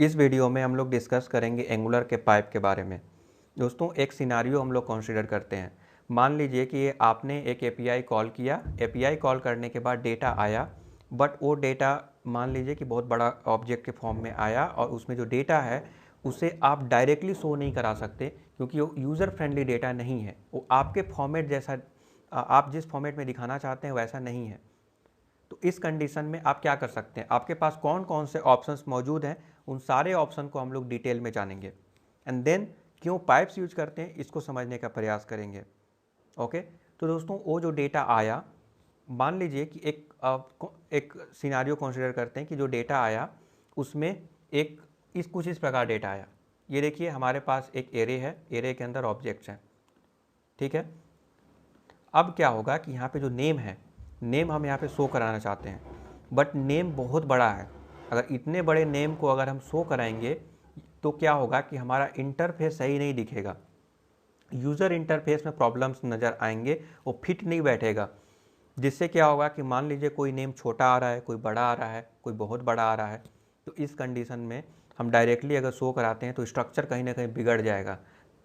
इस वीडियो में हम लोग डिस्कस करेंगे एंगुलर के पाइप के बारे में। दोस्तों, एक सिनारियो हम लोग कंसीडर करते हैं। मान लीजिए कि आपने एक एपीआई कॉल किया, एपीआई कॉल करने के बाद डेटा आया, बट वो डेटा मान लीजिए कि बहुत बड़ा ऑब्जेक्ट के फॉर्म में आया और उसमें जो डेटा है उसे आप डायरेक्टली शो नहीं करा सकते क्योंकि वो यूज़र फ्रेंडली डेटा नहीं है। वो आपके फॉर्मेट जैसा, आप जिस फॉर्मेट में दिखाना चाहते हैं वैसा नहीं है। तो इस कंडीशन में आप क्या कर सकते हैं, आपके पास कौन कौन से ऑप्शंस मौजूद हैं, उन सारे ऑप्शन को हम लोग डिटेल में जानेंगे एंड देन क्यों पाइप्स यूज करते हैं इसको समझने का प्रयास करेंगे। ओके, तो दोस्तों वो जो डेटा आया, मान लीजिए कि एक सिनारियो कंसीडर करते हैं कि जो डेटा आया उसमें कुछ इस प्रकार डेटा आया। ये देखिए, हमारे पास एक एरे है, एरे के अंदर ऑब्जेक्ट्स हैं, ठीक है। अब क्या होगा कि यहाँ पे जो नेम है, नेम हम यहाँ पे शो कराना चाहते हैं, बट नेम बहुत बड़ा है। अगर इतने बड़े नेम को अगर हम शो कराएंगे तो क्या होगा कि हमारा इंटरफेस सही नहीं दिखेगा, यूज़र इंटरफेस में प्रॉब्लम्स नज़र आएंगे, वो फिट नहीं बैठेगा। जिससे क्या होगा कि मान लीजिए कोई नेम छोटा आ रहा है, कोई बड़ा आ रहा है, कोई बहुत बड़ा आ रहा है, तो इस कंडीशन में हम डायरेक्टली अगर शो कराते हैं तो स्ट्रक्चर कहीं ना कहीं बिगड़ जाएगा।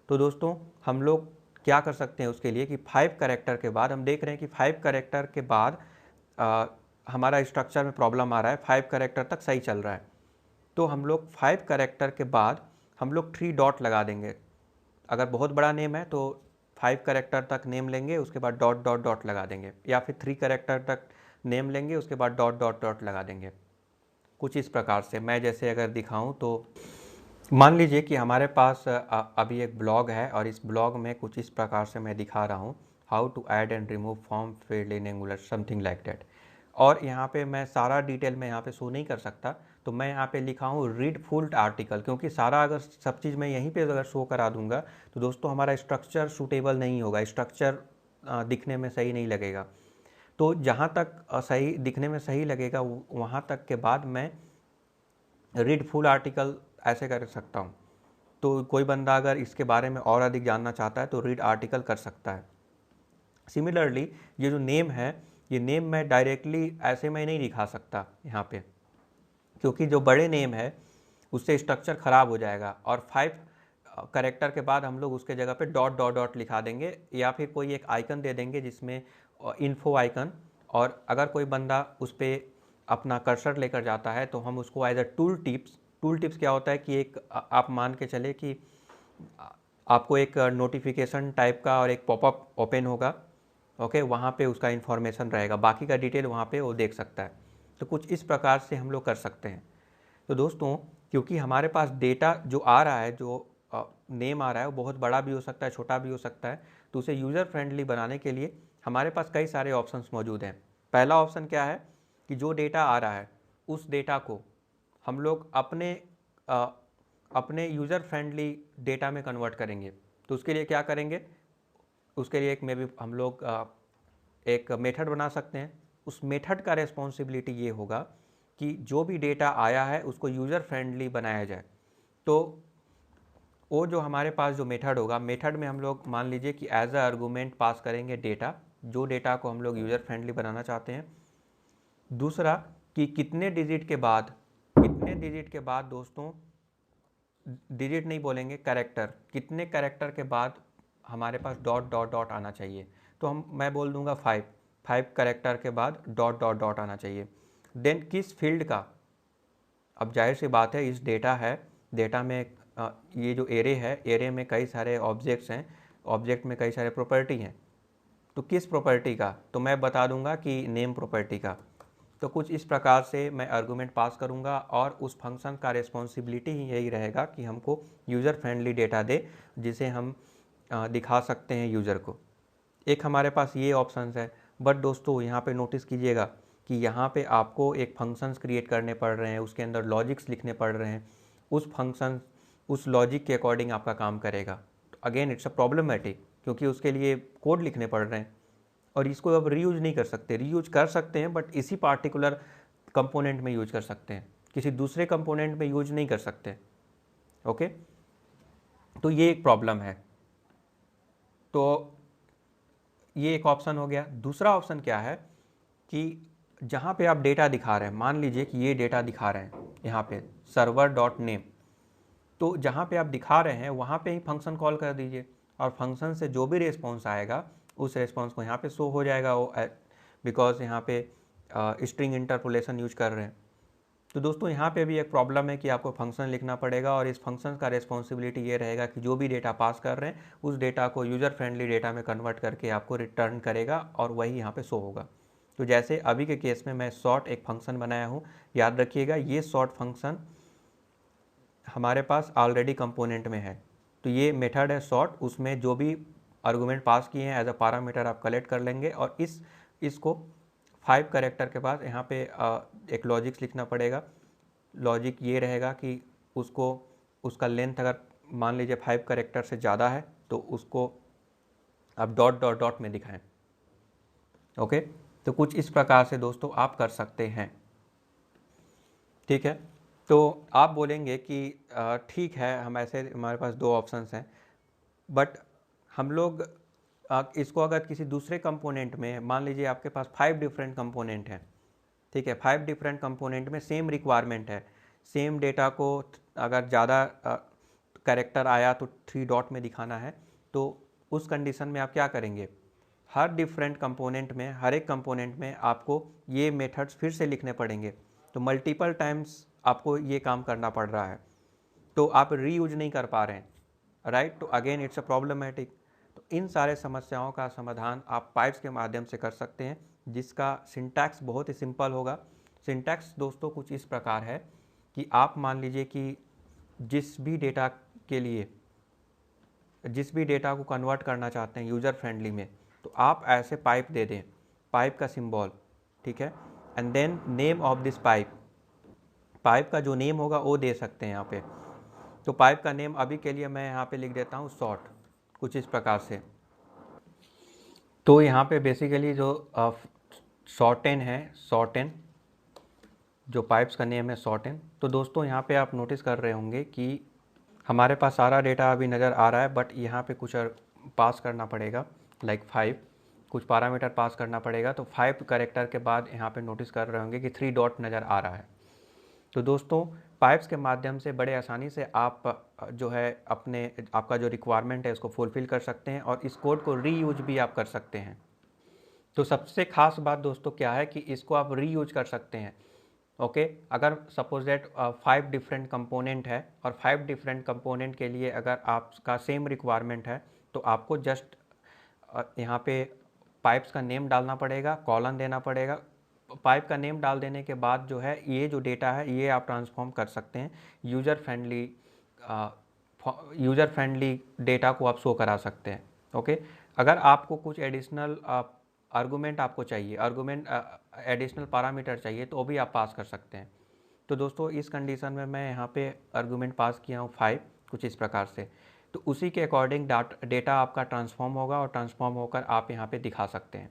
तो दोस्तों, हम लोग क्या कर सकते हैं उसके लिए कि 5 कैरेक्टर के बाद, हम देख रहे हैं कि 5 कैरेक्टर के बाद हमारा स्ट्रक्चर में प्रॉब्लम आ रहा है, 5 कैरेक्टर तक सही चल रहा है। तो हम लोग 5 कैरेक्टर के बाद हम लोग 3 डॉट लगा देंगे। अगर बहुत बड़ा नेम है तो 5 कैरेक्टर तक नेम लेंगे, उसके बाद डॉट डॉट डॉट लगा देंगे, या फिर 3 कैरेक्टर तक नेम लेंगे, उसके बाद डॉट डॉट डॉट लगा देंगे। कुछ इस प्रकार से मैं जैसे अगर दिखाऊं तो मान लीजिए कि हमारे पास अभी एक ब्लॉग है और इस ब्लॉग में कुछ इस प्रकार से मैं दिखा रहा हूँ, how to add and remove form field in Angular, something like that. और यहाँ पे मैं सारा डिटेल में यहाँ पे शो नहीं कर सकता, तो मैं यहाँ पे लिखा हूँ रीड फुल आर्टिकल, क्योंकि सारा अगर सब चीज़ मैं यहीं पे अगर शो करा दूंगा तो दोस्तों हमारा स्ट्रक्चर सूटेबल नहीं होगा, स्ट्रक्चर दिखने में सही नहीं लगेगा। तो जहाँ तक सही दिखने में सही लगेगा वहाँ तक के बाद मैं रीड फुल आर्टिकल ऐसे कर सकता हूँ। तो कोई बंदा अगर इसके बारे में और अधिक जानना चाहता है तो रीड आर्टिकल कर सकता है। सिमिलरली ये जो नेम है, ये नेम मैं डायरेक्टली ऐसे में नहीं दिखा सकता यहाँ पे, क्योंकि जो बड़े नेम है उससे स्ट्रक्चर ख़राब हो जाएगा। और 5 करेक्टर के बाद हम लोग उसके जगह पे डॉट डॉट डॉट लिखा देंगे, या फिर कोई एक आइकन दे देंगे जिसमें इन्फो आइकन, और अगर कोई बंदा उस पर अपना कर्सर लेकर जाता है तो हम उसको एज अ टूल टिप्स क्या होता है कि एक आप मान के चले कि आपको एक नोटिफिकेशन टाइप का और एक पॉपअप ओपन होगा, ओके, वहाँ पे उसका इन्फॉर्मेशन रहेगा, बाकी का डिटेल वहाँ पे वो देख सकता है। तो कुछ इस प्रकार से हम लोग कर सकते हैं। तो दोस्तों, क्योंकि हमारे पास डेटा जो आ रहा है, जो नेम आ रहा है, वो बहुत बड़ा भी हो सकता है, छोटा भी हो सकता है, तो उसे यूज़र फ्रेंडली बनाने के लिए हमारे पास कई सारे ऑप्शंस मौजूद हैं। पहला ऑप्शन क्या है कि जो डेटा आ रहा है उस डेटा को हम लोग अपने यूज़र फ्रेंडली डेटा में कन्वर्ट करेंगे। तो उसके लिए क्या करेंगे, उसके लिए एक में भी हम लोग एक मेथड बना सकते हैं। उस मेथड का रेस्पॉन्सिबिलिटी ये होगा कि जो भी डेटा आया है उसको यूज़र फ्रेंडली बनाया जाए। तो वो जो हमारे पास जो मेथड होगा, मेथड में हम लोग मान लीजिए कि एज अ आर्गूमेंट पास करेंगे डेटा, जो डेटा को हम लोग यूज़र फ्रेंडली बनाना चाहते हैं। दूसरा कि कितने डिजिट के बाद दोस्तों, डिजिट नहीं बोलेंगे, कैरेक्टर, कितने कैरेक्टर के बाद हमारे पास डॉट डॉट डॉट आना चाहिए। तो मैं बोल दूंगा 5 कैरेक्टर के बाद डॉट डॉट डॉट आना चाहिए। देन किस फील्ड का, अब जाहिर सी बात है इस डेटा है, डेटा में ये जो एरे है, एरे में कई सारे ऑब्जेक्ट्स हैं, ऑब्जेक्ट में कई सारे प्रॉपर्टी हैं, तो किस प्रॉपर्टी का, तो मैं बता दूंगा कि नेम प्रॉपर्टी का। तो कुछ इस प्रकार से मैं आर्गूमेंट पास करूंगा और उस फंक्शन का रिस्पॉन्सिबिलिटी ही यही रहेगा कि हमको यूज़र फ्रेंडली डेटा दे जिसे हम दिखा सकते हैं यूज़र को। एक हमारे पास ये ऑप्शंस है, बट दोस्तों यहाँ पे नोटिस कीजिएगा कि यहाँ पे आपको एक फंक्शंस क्रिएट करने पड़ रहे हैं, उसके अंदर लॉजिक्स लिखने पड़ रहे हैं, उस फंक्शन उस लॉजिक के अकॉर्डिंग आपका काम करेगा। तो अगेन इट्स अ प्रॉब्लमेटिक, क्योंकि उसके लिए कोड लिखने पड़ रहे हैं और इसको अब रीयूज नहीं कर सकते, रीयूज कर सकते हैं बट इसी पार्टिकुलर कंपोनेंट में यूज कर सकते हैं, किसी दूसरे कंपोनेंट में यूज नहीं कर सकते। ओके, तो ये एक प्रॉब्लम है। तो ये एक ऑप्शन हो गया। दूसरा ऑप्शन क्या है कि जहाँ पे आप डेटा दिखा रहे हैं, मान लीजिए कि ये डेटा दिखा रहे हैं यहाँ पे सर्वर डॉट नेम, तो जहाँ पे आप दिखा रहे हैं वहाँ पे ही फंक्शन कॉल कर दीजिए और फंक्शन से जो भी रिस्पॉन्स आएगा उस रिस्पॉन्स को यहाँ पे शो हो जाएगा वो, बिकॉज यहाँ पे स्ट्रिंग इंटरपोलेशन यूज कर रहे हैं। तो दोस्तों यहाँ पे भी एक प्रॉब्लम है कि आपको फंक्शन लिखना पड़ेगा और इस फंक्शन का रिस्पॉन्सिबिलिटी ये रहेगा कि जो भी डेटा पास कर रहे हैं उस डेटा को यूज़र फ्रेंडली डेटा में कन्वर्ट करके आपको रिटर्न करेगा और वही यहाँ पे शो होगा। तो जैसे अभी के केस में मैं सॉर्ट एक फंक्शन बनाया हूँ, याद रखिएगा ये सॉर्ट फंक्शन हमारे पास ऑलरेडी कंपोनेंट में है। तो ये मेथड है सॉर्ट, उसमें जो भी आर्गूमेंट पास किए हैं एज अ पैरामीटर आप कलेक्ट कर लेंगे और इसको 5 कैरेक्टर के बाद यहाँ पे एक लॉजिक्स लिखना पड़ेगा। लॉजिक ये रहेगा कि उसका लेंथ अगर मान लीजिए 5 कैरेक्टर से ज़्यादा है तो उसको आप डॉट डॉट डॉट में दिखाएं। ओके, तो कुछ इस प्रकार से दोस्तों आप कर सकते हैं। ठीक है, तो आप बोलेंगे कि ठीक है, हम ऐसे हमारे पास 2 ऑप्शंस हैं, बट हम लोग इसको अगर किसी दूसरे कंपोनेंट में, मान लीजिए आपके पास 5 डिफरेंट कंपोनेंट हैं, ठीक है, 5 डिफरेंट कंपोनेंट में सेम रिक्वायरमेंट है, सेम डेटा को अगर ज़्यादा कैरेक्टर आया तो 3 डॉट में दिखाना है, तो उस कंडीशन में आप क्या करेंगे, हर डिफरेंट कंपोनेंट में, हर एक कंपोनेंट में आपको ये मेथड्स फिर से लिखने पड़ेंगे। तो मल्टीपल टाइम्स आपको ये काम करना पड़ रहा है, तो आप रीयूज नहीं कर पा रहे हैं, राइट। तो अगेन इट्स अ प्रॉब्लमेटिक। तो इन सारे समस्याओं का समाधान आप पाइप्स के माध्यम से कर सकते हैं, जिसका सिंटैक्स बहुत ही सिंपल होगा। सिंटैक्स दोस्तों कुछ इस प्रकार है कि आप मान लीजिए कि जिस भी डेटा को कन्वर्ट करना चाहते हैं यूज़र फ्रेंडली में, तो आप ऐसे पाइप दे दें, पाइप का सिंबल, ठीक है, and then name of this pipe, pipe का जो नेम होगा वो दे सकते हैं यहाँ पे। तो पाइप का नेम अभी के लिए मैं यहाँ पे लिख देता हूँ सॉर्ट, कुछ इस प्रकार से। तो यहाँ पे बेसिकली जो सॉर्टेन है, सॉर्टेन जो पाइप्स का नेम है सॉर्टेन। तो दोस्तों यहाँ पे आप नोटिस कर रहे होंगे कि हमारे पास सारा डेटा अभी नज़र आ रहा है, बट यहाँ पे कुछ पास करना पड़ेगा, लाइक 5 कुछ पैरामीटर पास करना पड़ेगा। तो 5 कैरेक्टर के बाद यहाँ पे नोटिस कर रहे होंगे कि 3 डॉट नज़र आ रहा है। तो दोस्तों पाइप्स के माध्यम से बड़े आसानी से आप जो है आपका जो रिक्वायरमेंट है उसको फुलफ़िल कर सकते हैं और इस कोड को रीयूज भी आप कर सकते हैं। तो सबसे खास बात दोस्तों क्या है कि इसको आप रीयूज कर सकते हैं। ओके, अगर सपोज दैट 5 डिफरेंट कंपोनेंट है और 5 डिफरेंट कंपोनेंट के लिए अगर आपका सेम रिक्वायरमेंट है, तो आपको जस्ट यहाँ पे पाइप्स का नेम डालना पड़ेगा, कॉलन देना पड़ेगा। पाइप का नेम डाल देने के बाद जो है ये जो डेटा है ये आप ट्रांसफॉर्म कर सकते हैं, यूज़र फ्रेंडली डेटा को आप शो करा सकते हैं। ओके, अगर आपको कुछ एडिशनल आर्गूमेंट आपको चाहिए, एडिशनल पैरामीटर चाहिए, तो भी आप पास कर सकते हैं। तो दोस्तों इस कंडीशन में मैं यहाँ पे आर्गूमेंट पास किया हूँ 5, कुछ इस प्रकार से। तो उसी के अकॉर्डिंग डेटा आपका ट्रांसफॉर्म होगा और ट्रांसफॉर्म होकर आप यहाँ पे दिखा सकते हैं।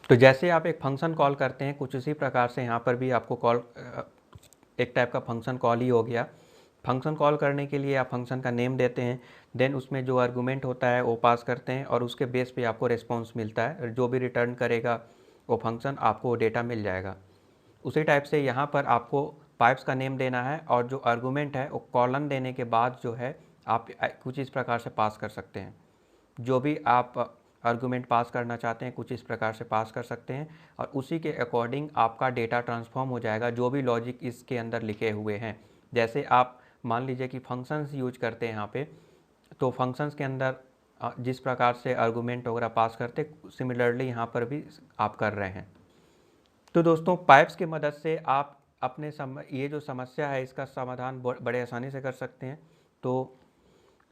तो जैसे आप एक फंक्शन कॉल करते हैं, कुछ उसी प्रकार से यहाँ पर भी आपको एक टाइप का फंक्शन कॉल ही हो गया। फंक्शन कॉल करने के लिए आप फंक्शन का नेम देते हैं, देन उसमें जो आर्गूमेंट होता है वो पास करते हैं और उसके बेस पे आपको रिस्पॉन्स मिलता है। जो भी रिटर्न करेगा वो फंक्शन, आपको डेटा मिल जाएगा। उसी टाइप से यहाँ पर आपको पाइप्स का नेम देना है और जो आर्गूमेंट है वो कॉलन देने के बाद जो है आप कुछ इस प्रकार से पास कर सकते हैं। जो भी आप आर्गूमेंट पास करना चाहते हैं कुछ इस प्रकार से पास कर सकते हैं और उसी के अकॉर्डिंग आपका डेटा ट्रांसफॉर्म हो जाएगा, जो भी लॉजिक इसके अंदर लिखे हुए हैं। जैसे आप मान लीजिए कि फंक्शंस यूज करते हैं यहाँ पे, तो फंक्शंस के अंदर जिस प्रकार से आर्गूमेंट वगैरह पास करते, सिमिलरली यहाँ पर भी आप कर रहे हैं। तो दोस्तों पाइप्स की मदद से आप अपने ये जो समस्या है इसका समाधान बड़े आसानी से कर सकते हैं। तो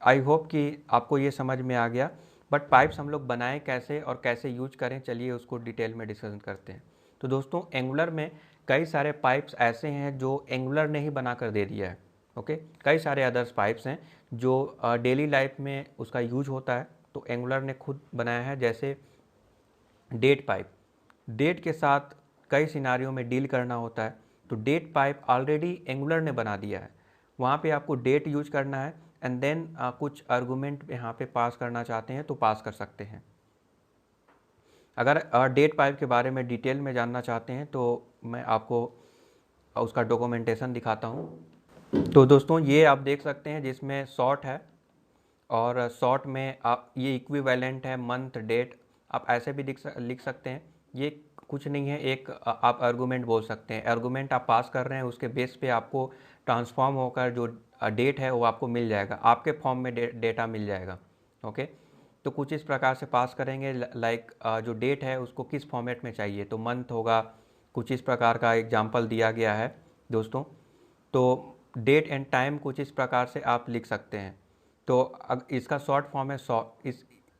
आई होप कि आपको ये समझ में आ गया। बट पाइप्स हम लोग बनाएं कैसे और कैसे यूज करें, चलिए उसको डिटेल में डिस्कशन करते हैं। तो दोस्तों एंगुलर में कई सारे पाइप्स ऐसे हैं जो एंगुलर ने ही बनाकर दे दिया है। ओके, कई सारे अदर्स पाइप्स हैं जो डेली लाइफ में उसका यूज होता है, तो एंगुलर ने खुद बनाया है। जैसे डेट पाइप, डेट के साथ कई सिनारियों में डील करना होता है, तो डेट पाइप ऑलरेडी एंगुलर ने बना दिया है। वहाँ पे आपको डेट यूज करना है एंड देन कुछ आर्गूमेंट यहाँ पे पास करना चाहते हैं तो पास कर सकते हैं। अगर डेट पाइप के बारे में डिटेल में जानना चाहते हैं तो मैं आपको उसका डॉक्यूमेंटेशन दिखाता हूँ। तो दोस्तों ये आप देख सकते हैं जिसमें शॉर्ट है, और शॉर्ट में आप ये इक्विवेलेंट है मंथ डेट, आप ऐसे भी लिख सकते हैं। ये कुछ नहीं है, एक आप आर्गूमेंट बोल सकते हैं। आर्गूमेंट आप पास कर रहे हैं, उसके बेस पे आपको ट्रांसफॉर्म होकर जो डेट है वो आपको मिल जाएगा, आपके फॉर्म में डेटा मिल जाएगा। ओके, तो कुछ इस प्रकार से पास करेंगे। लाइक जो डेट है उसको किस फॉर्मेट में चाहिए, तो मंथ होगा, कुछ इस प्रकार का एग्जाम्पल दिया गया है दोस्तों। तो डेट एंड टाइम कुछ इस प्रकार से आप लिख सकते हैं। तो इसका शॉर्ट फॉर्म है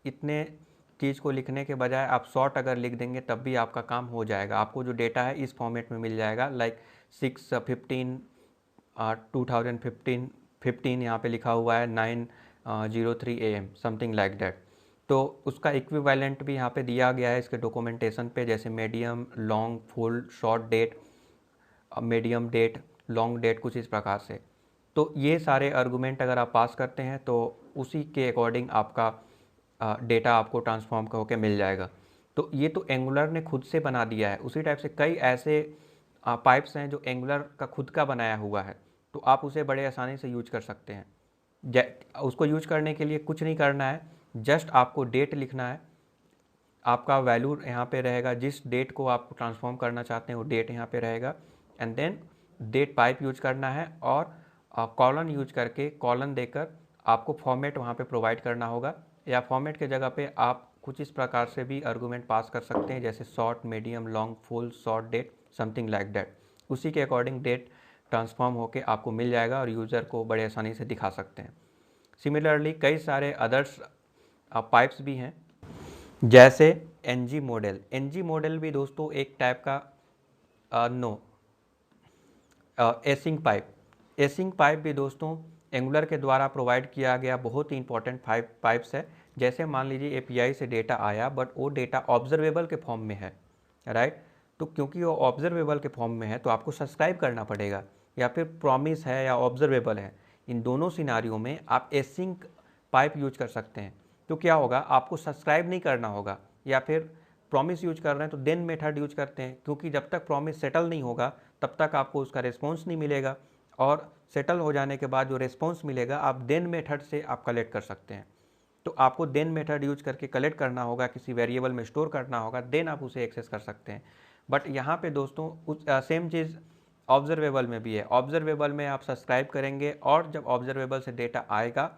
इतने चीज़ को लिखने के बजाय आप शॉर्ट अगर लिख देंगे तब भी आपका काम हो जाएगा। आपको जो डेटा है इस फॉर्मेट में मिल जाएगा, लाइक 6/15/2015 यहाँ पे लिखा हुआ है 9:03 AM समथिंग लाइक दैट। तो उसका इक्विवेलेंट भी यहाँ पे दिया गया है इसके डॉक्यूमेंटेशन पे, जैसे medium, long, full, short date, medium date, long date, कुछ इस प्रकार से। तो ये सारे आर्गूमेंट अगर आप पास करते हैं तो उसी के अकॉर्डिंग आपका डेटा आपको ट्रांसफॉर्म होकर मिल जाएगा। तो ये तो एंगुलर ने खुद से बना दिया है। उसी टाइप से कई ऐसे पाइप्स हैं जो एंगुलर का खुद का बनाया हुआ है, तो आप उसे बड़े आसानी से यूज कर सकते हैं। उसको यूज करने के लिए कुछ नहीं करना है, जस्ट आपको डेट लिखना है, आपका वैल्यू यहाँ पे रहेगा, जिस डेट को आप ट्रांसफॉर्म करना चाहते हैं वो डेट यहाँ पे रहेगा, and then date pipe use करना है, और कॉलन यूज करके कॉलन देकर आपको फॉर्मेट वहाँ पे प्रोवाइड करना होगा। या फॉर्मेट के जगह पे आप कुछ इस प्रकार से भी आर्गूमेंट पास कर सकते हैं, जैसे short, medium, long, full, short date, something like that. उसी के अकॉर्डिंग डेट ट्रांसफॉर्म होके आपको मिल जाएगा और यूज़र को बड़े आसानी से दिखा सकते हैं। सिमिलरली कई सारे अदर्स पाइप्स भी हैं, जैसे एनजी मॉडल। एनजी मॉडल भी दोस्तों एक टाइप का एसिंग पाइप। एसिंग पाइप भी दोस्तों एंगुलर के द्वारा प्रोवाइड किया गया बहुत ही इंपॉर्टेंट पाइप्स है। जैसे मान लीजिए एपीआई से डेटा आया, बट वो डेटा ऑब्जर्वेबल के फॉर्म में है, राइट। तो क्योंकि वो ऑब्जर्वेबल के फॉर्म में है तो आपको सब्सक्राइब करना पड़ेगा, या फिर प्रॉमिस है या ऑब्जर्वेबल है। इन दोनों सिनारियों में आप एसिंग पाइप यूज कर सकते हैं। तो क्या होगा, आपको सब्सक्राइब नहीं करना होगा, या फिर प्रॉमिस यूज कर रहे हैं तो देन मेथड यूज करते हैं, क्योंकि जब तक प्रॉमिस सेटल नहीं होगा तब तक आपको उसका रिस्पॉन्स नहीं मिलेगा, और सेटल हो जाने के बाद जो रिस्पॉन्स मिलेगा आप देन मेथड से आप कलेक्ट कर सकते हैं। तो आपको देन मेथड यूज करके कलेक्ट करना होगा, किसी वेरिएबल में स्टोर करना होगा, देन आप उसे एक्सेस कर सकते हैं। बट यहाँ पे दोस्तों उस सेम चीज़ ऑब्जर्वेबल में भी है। ऑब्जर्वेबल में आप सब्सक्राइब करेंगे, और जब ऑब्जर्वेबल से डेटा आएगा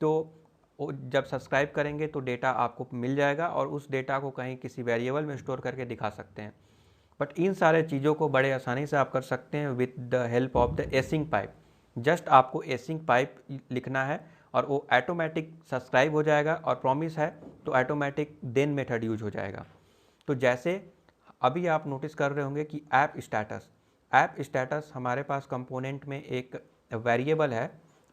तो जब सब्सक्राइब करेंगे तो डेटा आपको मिल जाएगा, और उस डेटा को कहीं किसी वेरिएबल में स्टोर करके दिखा सकते हैं। बट इन सारे चीज़ों को बड़े आसानी से आप कर सकते हैं with the help of the async pipe. Just आपको एसिंग पाइप लिखना है और वो ऑटोमेटिक सब्सक्राइब हो जाएगा, और प्रॉमिस है तो ऑटोमेटिक देन मेथड यूज हो जाएगा। तो जैसे अभी आप नोटिस कर रहे होंगे कि ऐप स्टेटस हमारे पास कंपोनेंट में एक वेरिएबल है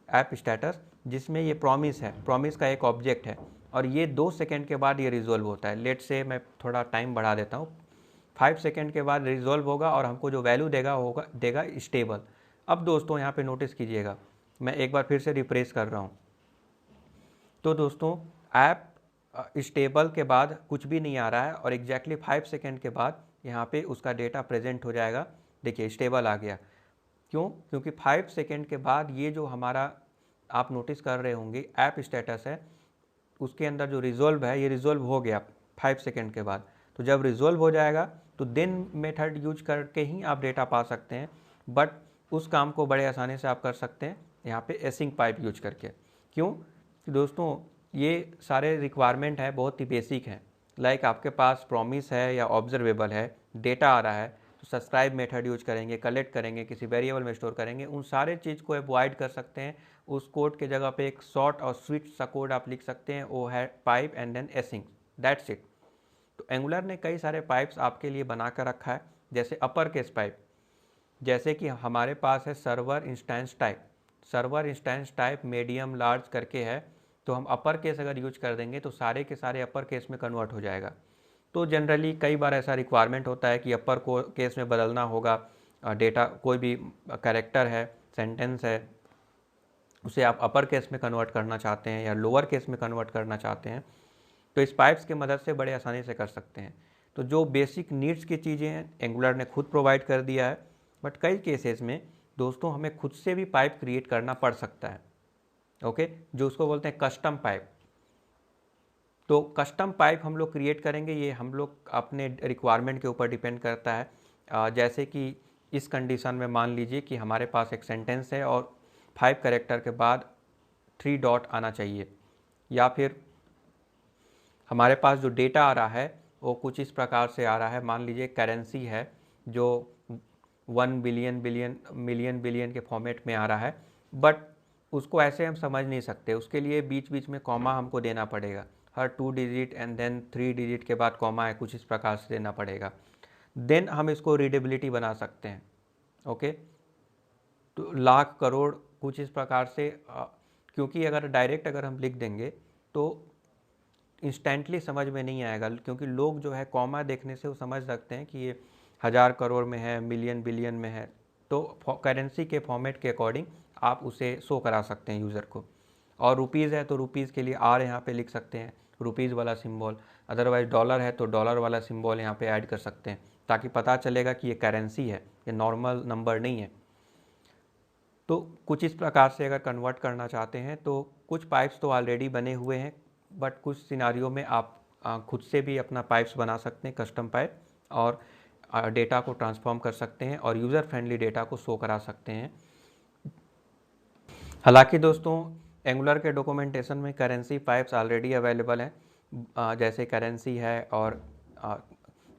ऐप स्टेटस, जिसमें ये प्रॉमिस है, प्रॉमिस का एक ऑब्जेक्ट है, और ये 2 सेकंड के बाद ये रिजॉल्व होता है। लेट से मैं थोड़ा टाइम बढ़ा देता हूँ, 5 सेकंड के बाद रिजॉल्व होगा और हमको जो वैल्यू देगा स्टेबल। अब दोस्तों यहाँ पे नोटिस कीजिएगा, मैं एक बार फिर से रिफ्रेश कर रहा हूँ। तो दोस्तों ऐप स्टेबल के बाद कुछ भी नहीं आ रहा है, और एग्जैक्टली 5 सेकंड के बाद यहाँ पे उसका डेटा प्रेजेंट हो जाएगा। देखिए स्टेबल आ गया। क्यों? क्योंकि 5 सेकंड के बाद ये जो हमारा आप नोटिस कर रहे होंगे ऐप स्टेटस है, उसके अंदर जो रिजॉल्व है ये रिजॉल्व हो गया 5 सेकंड के बाद। तो जब रिजॉल्व हो जाएगा तो देन मेथड यूज करके ही आप डेटा पा सकते हैं, बट उस काम को बड़े आसानी से आप कर सकते हैं यहाँ पे एसिंग पाइप यूज करके। क्यों? दोस्तों ये सारे रिक्वायरमेंट है बहुत ही बेसिक हैं। लाइक आपके पास प्रॉमिस है या ऑब्जर्वेबल है, डेटा आ रहा है, तो सब्सक्राइब मेथड यूज करेंगे, कलेक्ट करेंगे, किसी वेरिएबल में स्टोर करेंगे, उन सारे चीज़ को अवॉइड कर सकते हैं। उस कोड के जगह पे एक शॉर्ट और स्वीट सा कोड आप लिख सकते हैं, वो है pipe and then async, that's it. तो एंगुलर ने कई सारे पाइप्स आपके लिए बना कर रखा है, जैसे अपर केस पाइप, जैसे कि हमारे पास है server instance type medium large करके है। तो हम अपर केस अगर यूज कर देंगे तो सारे के सारे अपर केस में कन्वर्ट हो जाएगा। तो जनरली कई बार ऐसा रिक्वायरमेंट होता है कि अपर को केस में बदलना होगा, डेटा कोई भी कैरेक्टर है, सेंटेंस है, उसे आप अपर केस में कन्वर्ट करना चाहते हैं या लोअर केस में कन्वर्ट करना चाहते हैं, तो इस पाइप्स की मदद से बड़े आसानी से कर सकते हैं। तो जो बेसिक नीड्स की चीज़ें हैं एंगुलर ने खुद प्रोवाइड कर दिया है, बट कई केसेस में दोस्तों हमें खुद से भी पाइप क्रिएट करना पड़ सकता है। ओके, जो उसको बोलते हैं कस्टम पाइप। तो कस्टम पाइप हम लोग क्रिएट करेंगे, ये हम लोग अपने रिक्वायरमेंट के ऊपर डिपेंड करता है। जैसे कि इस कंडीशन में मान लीजिए कि हमारे पास एक सेंटेंस है और 5 कैरेक्टर के बाद 3 डॉट आना चाहिए, या फिर हमारे पास जो डेटा आ रहा है वो कुछ इस प्रकार से आ रहा है। मान लीजिए करेंसी है जो 1 बिलियन बिलियन मिलियन बिलियन के फॉर्मेट में आ रहा है, बट उसको ऐसे हम समझ नहीं सकते, उसके लिए बीच बीच में कॉमा हमको देना पड़ेगा। हर 2 डिजिट एंड देन 3 डिजिट के बाद कॉमा है, कुछ इस प्रकार से देना पड़ेगा, देन हम इसको रीडेबिलिटी बना सकते हैं। ओके, तो लाख करोड़ कुछ इस प्रकार से, क्योंकि अगर डायरेक्ट अगर हम लिख देंगे तो इंस्टेंटली समझ में नहीं आएगा, क्योंकि लोग जो है कॉमा देखने से वो समझ सकते हैं कि ये 1000 करोड़ में है, मिलियन बिलियन में है। तो करेंसी के फॉर्मेट के अकॉर्डिंग आप उसे शो करा सकते हैं यूज़र को। और रुपीज़ है तो रुपीज़ के लिए आर यहाँ पे लिख सकते हैं, रुपीज़ वाला सिंबल। अदरवाइज डॉलर है तो डॉलर वाला सिंबल यहाँ पे ऐड कर सकते हैं, ताकि पता चलेगा कि ये करेंसी है, ये नॉर्मल नंबर नहीं है। तो कुछ इस प्रकार से अगर कन्वर्ट करना चाहते हैं तो कुछ पाइप्स तो ऑलरेडी बने हुए हैं, बट कुछ सिनारियों में आप खुद से भी अपना पाइप्स बना सकते हैं, कस्टम पाइप, और डेटा को ट्रांसफॉर्म कर सकते हैं और यूज़र फ्रेंडली डेटा को शो करा सकते हैं। हालांकि दोस्तों एंगुलर के डॉक्यूमेंटेशन में करेंसी पाइप्स ऑलरेडी अवेलेबल हैं, जैसे करेंसी है और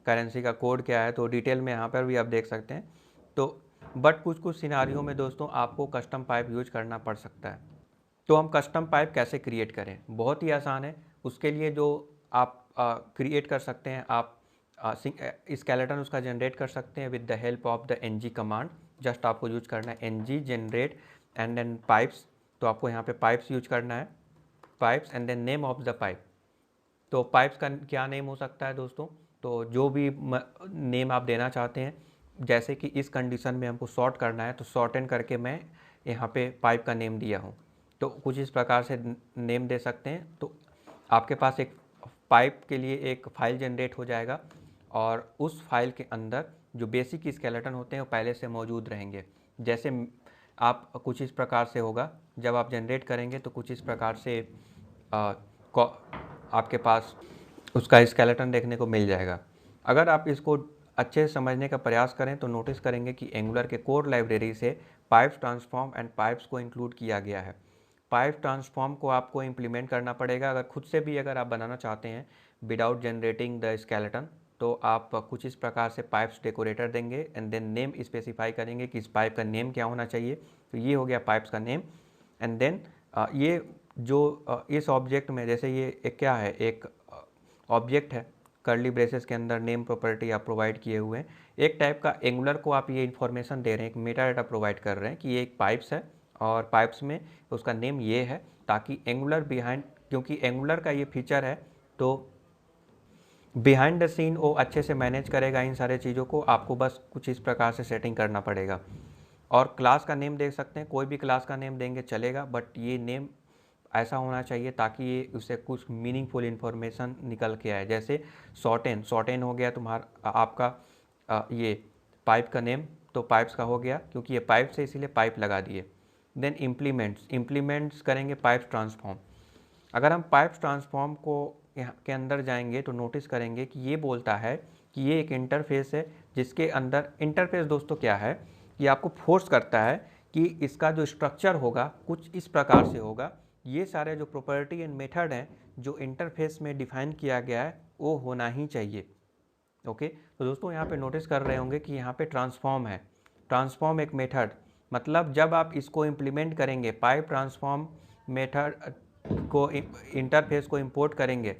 करेंसी का कोड क्या है, तो डिटेल में यहाँ पर भी आप देख सकते हैं। तो बट कुछ कुछ सिनारियों में दोस्तों आपको कस्टम पाइप यूज करना पड़ सकता है। तो हम कस्टम पाइप कैसे क्रिएट करें, बहुत ही आसान है। उसके लिए जो आप क्रिएट कर सकते हैं, आप स्केलेटन उसका जनरेट कर सकते हैं with the help of the ng command. Just आपको यूज करना है ng generate and then pipes. तो आपको यहाँ पे पाइप्स यूज करना है, pipes and then name of the pipe. तो पाइप्स का क्या नेम हो सकता है दोस्तों, तो जो भी नेम आप देना चाहते हैं, जैसे कि इस कंडीशन में हमको सॉर्ट करना है तो सॉर्ट एंड करके मैं यहाँ पे पाइप का नेम दिया हूँ, तो कुछ इस प्रकार से नेम दे सकते हैं। तो आपके पास एक पाइप के लिए एक फ़ाइल जनरेट हो जाएगा और उस फाइल के अंदर जो बेसिक स्केलेटन होते हैं वो पहले से मौजूद रहेंगे। जैसे आप कुछ इस प्रकार से होगा, जब आप जनरेट करेंगे तो कुछ इस प्रकार से आपके पास उसका स्केलेटन देखने को मिल जाएगा। अगर आप इसको अच्छे से समझने का प्रयास करें तो नोटिस करेंगे कि एंगुलर के कोर लाइब्रेरी से पाइप्स ट्रांसफॉर्म एंड पाइप्स को इंक्लूड किया गया है। पाइप ट्रांसफॉर्म को आपको इम्प्लीमेंट करना पड़ेगा। अगर खुद से भी अगर आप बनाना चाहते हैं विदाउट जनरेटिंग द स्केलेटन, तो आप कुछ इस प्रकार से पाइप्स डेकोरेटर देंगे एंड देन नेम स्पेसिफाई करेंगे कि इस पाइप का नेम क्या होना चाहिए। तो ये हो गया पाइप्स का नेम। एंड देन ये जो इस ऑब्जेक्ट में, जैसे ये एक क्या है, एक ऑब्जेक्ट है, कर्ली ब्रेसेस के अंदर नेम प्रॉपर्टी आप प्रोवाइड किए हुए हैं। एक टाइप का एंगुलर को आप ये इन्फॉर्मेशन दे रहे हैं, एक मेटा डाटा प्रोवाइड कर रहे हैं कि ये एक पाइप्स है और पाइप्स में उसका नेम ये है, ताकि एंगुलर बिहाइंड, क्योंकि एंगुलर का ये फीचर है तो बिहाइंड द सीन वो अच्छे से मैनेज करेगा इन सारे चीज़ों को। आपको बस कुछ इस प्रकार से सेटिंग करना पड़ेगा। और क्लास का नेम देख सकते हैं, कोई भी क्लास का नेम देंगे चलेगा, बट ये नेम ऐसा होना चाहिए ताकि ये उससे कुछ मीनिंगफुल इन्फॉर्मेशन निकल के आए। जैसे शॉर्टेन हो गया तुम्हारा आपका ये पाइप का नेम, तो पाइप्स का हो गया क्योंकि ये पाइप से इसीलिए पाइप लगा दिए। देन इम्प्लीमेंट्स करेंगे पाइप ट्रांसफॉर्म। अगर हम पाइप ट्रांसफॉर्म को यहाँ के अंदर जाएंगे तो नोटिस करेंगे कि ये बोलता है कि ये एक इंटरफेस है, जिसके अंदर इंटरफेस दोस्तों क्या है, ये आपको फोर्स करता है कि इसका जो स्ट्रक्चर होगा कुछ इस प्रकार से होगा। ये सारे जो प्रॉपर्टी एंड मेथड हैं जो इंटरफेस में डिफाइन किया गया है वो होना ही चाहिए। ओके, तो दोस्तों यहाँ पे नोटिस कर रहे होंगे कि यहाँ पे ट्रांसफॉर्म है। ट्रांसफॉर्म एक मेथड, मतलब जब आप इसको इम्प्लीमेंट करेंगे, पाइप ट्रांसफॉर्म मेथड को इंटरफेस को इंपोर्ट करेंगे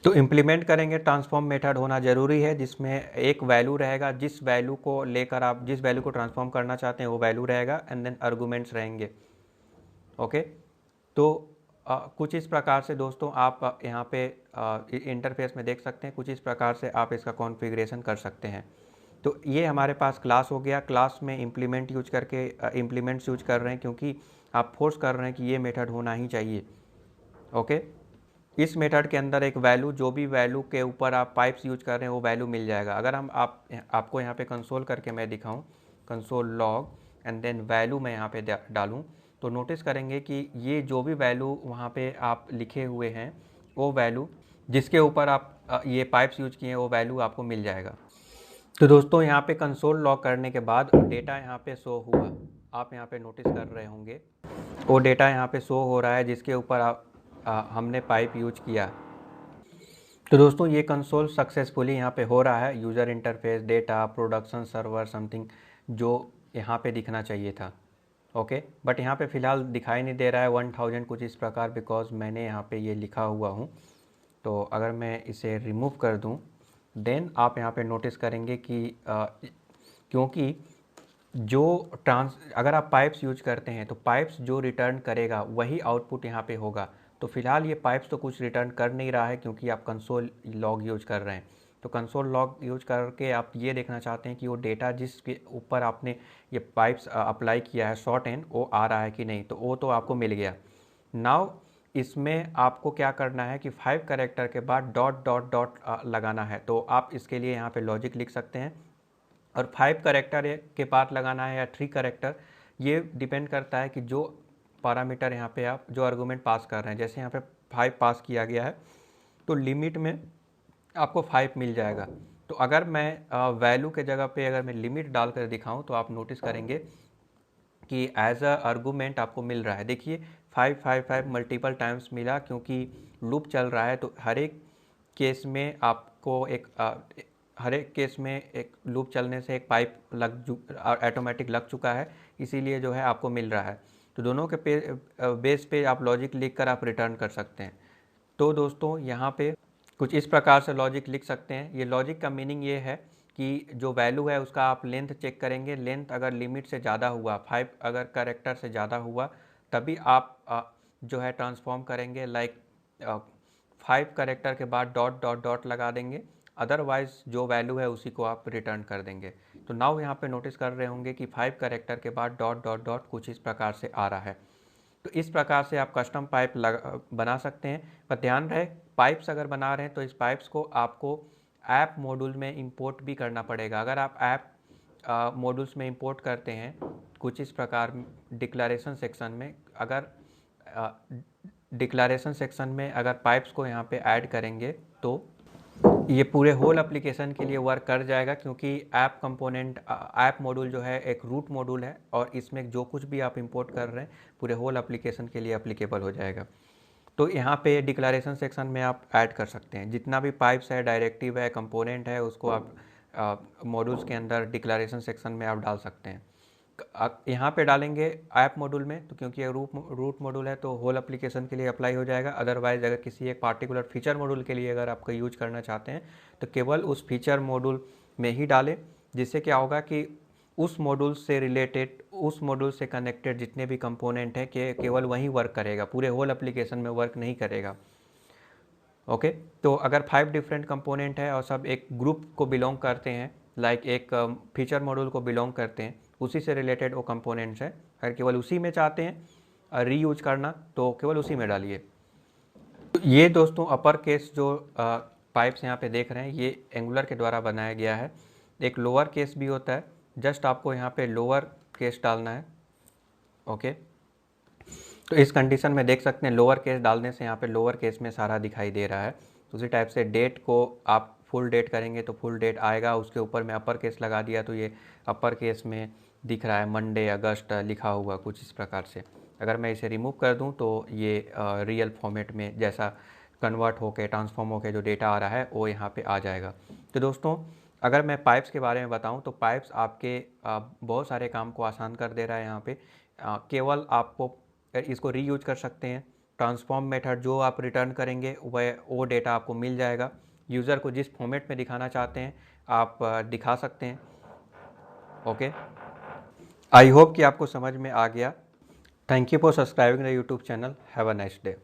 तो इम्प्लीमेंट करेंगे, ट्रांसफॉर्म मेथड होना ज़रूरी है, जिसमें एक वैल्यू रहेगा, जिस वैल्यू को लेकर आप जिस वैल्यू को ट्रांसफॉर्म करना चाहते हैं वो वैल्यू रहेगा एंड देन आर्गुमेंट्स रहेंगे। ओके, तो कुछ इस प्रकार से दोस्तों आप यहाँ पे इंटरफेस में देख सकते हैं, कुछ इस प्रकार से आप इसका कॉन्फ़िगरेशन कर सकते हैं। तो ये हमारे पास क्लास हो गया। क्लास में इम्प्लीमेंट यूज करके इम्प्लीमेंट्स यूज कर रहे हैं क्योंकि आप फोर्स कर रहे हैं कि ये मेथड होना ही चाहिए। ओके, इस मेथड के अंदर एक वैल्यू, जो भी वैल्यू के ऊपर आप पाइप्स यूज कर रहे हैं वो वैल्यू मिल जाएगा। अगर हम आपको यहाँ पे कंसोल करके मैं दिखाऊं, console log and then value मैं यहाँ पे डालूं, तो नोटिस करेंगे कि ये जो भी वैल्यू वहाँ पे आप लिखे हुए हैं वो वैल्यू जिसके ऊपर आप ये पाइप्स यूज किए हैं वो वैल्यू आपको मिल जाएगा। तो दोस्तों यहाँ पे कंसोल लॉग करने के बाद डेटा यहाँ पे शो हुआ, आप यहाँ पे नोटिस कर रहे होंगे वो डेटा यहाँ पे शो हो रहा है जिसके ऊपर हमने पाइप यूज किया। तो दोस्तों ये कंसोल सक्सेसफुली यहाँ पे हो रहा है, user interface, data, production server, something जो यहाँ पे दिखना चाहिए था। ओके, बट यहाँ पे फ़िलहाल दिखाई नहीं दे रहा है 1000 कुछ इस प्रकार, बिकॉज मैंने यहाँ पे ये लिखा हुआ हूँ। तो अगर मैं इसे रिमूव कर दूँ देन आप यहाँ पे नोटिस करेंगे कि क्योंकि जो अगर आप पाइप्स यूज करते हैं तो पाइप्स जो रिटर्न करेगा वही आउटपुट यहाँ पे होगा। तो फिलहाल ये पाइप्स तो कुछ रिटर्न कर नहीं रहा है क्योंकि आप कंसोल लॉग यूज कर रहे हैं। तो कंसोल लॉग यूज करके आप ये देखना चाहते हैं कि वो डेटा जिसके ऊपर आपने ये पाइप्स अप्लाई किया है शॉर्ट एंड, वो आ रहा है कि नहीं। तो वो तो आपको मिल गया। नाउ इसमें आपको क्या करना है कि 5 कैरेक्टर के बाद डॉट डॉट डॉट लगाना है। तो आप इसके लिए यहाँ पे लॉजिक लिख सकते हैं, और 5 कैरेक्टर के बाद लगाना है या 3 कैरेक्टर, ये डिपेंड करता है कि जो पैरामीटर यहाँ पे आप जो आर्गूमेंट पास कर रहे हैं। जैसे यहाँ पे 5 पास किया गया है तो लिमिट में आपको 5 मिल जाएगा। तो अगर मैं वैल्यू के जगह पे अगर मैं लिमिट डालकर दिखाऊं तो आप नोटिस करेंगे कि एज अ आर्गूमेंट आपको मिल रहा है। देखिए 555 मल्टीपल टाइम्स मिला क्योंकि लूप चल रहा है। तो हर एक केस में आपको हर एक केस में एक लूप चलने से एक पाइप ऑटोमेटिक लग चुका है, इसीलिए जो है आपको मिल रहा है। तो दोनों के बेस पे आप लॉजिक लिख कर आप रिटर्न कर सकते हैं। तो दोस्तों यहाँ पे कुछ इस प्रकार से लॉजिक लिख सकते हैं। ये लॉजिक का मीनिंग ये है कि जो वैल्यू है उसका आप लेंथ चेक करेंगे। लेंथ अगर लिमिट से ज़्यादा हुआ, 5 अगर कैरेक्टर से ज़्यादा हुआ, तभी आप जो है ट्रांसफॉर्म करेंगे। लाइक 5 कैरेक्टर के बाद डॉट डॉट डॉट लगा देंगे, अदरवाइज जो वैल्यू है उसी को आप रिटर्न कर देंगे। तो नाउ यहाँ पे नोटिस कर रहे होंगे कि 5 कैरेक्टर के बाद डॉट डॉट डॉट कुछ इस प्रकार से आ रहा है। तो इस प्रकार से आप कस्टम पाइप बना सकते हैं। पर ध्यान रहे, पाइप्स अगर बना रहे हैं तो इस पाइप्स को आपको ऐप मॉड्यूल में इंपोर्ट भी करना पड़ेगा। अगर आप ऐप मॉड्यूल्स में इंपोर्ट करते हैं कुछ इस प्रकार डिक्लेरेशन सेक्शन में, अगर डिक्लेरेशन सेक्शन में अगर पाइप्स को यहाँ पे ऐड करेंगे तो ये पूरे होल एप्लीकेशन के लिए वर्क कर जाएगा, क्योंकि ऐप कंपोनेंट ऐप मॉड्यूल जो है एक रूट मॉड्यूल है और इसमें जो कुछ भी आप इंपोर्ट कर रहे हैं पूरे होल एप्लीकेशन के लिए एप्लीकेबल हो जाएगा। तो यहाँ पे डिक्लेरेशन सेक्शन में आप ऐड कर सकते हैं जितना भी पाइप्स है, डायरेक्टिव है, कंपोनेंट है, उसको आप मॉड्यूल्स के अंदर डिक्लेरेशन सेक्शन में आप डाल सकते हैं। यहाँ पे डालेंगे ऐप मॉड्यूल में तो क्योंकि ये रूट मॉड्यूल है तो होल एप्लीकेशन के लिए अप्लाई हो जाएगा। अदरवाइज अगर किसी एक पार्टिकुलर फीचर मॉड्यूल के लिए अगर आपको यूज करना चाहते हैं तो केवल उस फीचर मॉड्यूल में ही डालें, जिससे क्या होगा कि उस मॉड्यूल से रिलेटेड, उस मॉड्यूल से कनेक्टेड जितने भी कंपोनेंट हैं कि केवल वहीं वर्क करेगा, पूरे होल एप्लीकेशन में वर्क नहीं करेगा। ओके, तो अगर 5 डिफरेंट कंपोनेंट है और सब एक ग्रुप को बिलोंग करते हैं, लाइक एक फीचर मॉड्यूल को बिलोंग करते हैं, उसी से रिलेटेड वो कंपोनेंट्स हैं, अगर केवल उसी में चाहते हैं रीयूज करना तो केवल उसी में डालिए। तो ये दोस्तों अपर केस जो पाइप्स यहाँ पे देख रहे हैं ये एंगुलर के द्वारा बनाया गया है। एक लोअर केस भी होता है, जस्ट आपको यहाँ पे लोअर केस डालना है। ओके, तो इस कंडीशन में देख सकते हैं लोअर केस डालने से यहाँ पे लोअर केस में सारा दिखाई दे रहा है। उसी टाइप से डेट को आप फुल डेट करेंगे तो फुल डेट आएगा, उसके ऊपर में अपर केस लगा दिया तो ये अपर केस में दिख रहा है, मंडे अगस्त लिखा हुआ कुछ इस प्रकार से। अगर मैं इसे रिमूव कर दूं तो ये रियल फॉर्मेट में जैसा कन्वर्ट होके ट्रांसफॉर्म होके जो डेटा आ रहा है वो यहाँ पे आ जाएगा। तो दोस्तों अगर मैं पाइप्स के बारे में बताऊं तो पाइप्स आपके बहुत सारे काम को आसान कर दे रहा है। यहाँ पे केवल आपको इसको रीयूज कर सकते हैं। ट्रांसफॉर्म मेथड जो आप रिटर्न करेंगे वो डेटा आपको मिल जाएगा। यूज़र को जिस फॉर्मेट में दिखाना चाहते हैं आप दिखा सकते हैं। ओके, आई होप कि आपको समझ में आ गया। Thank you for subscribing the YouTube channel. Have a nice day.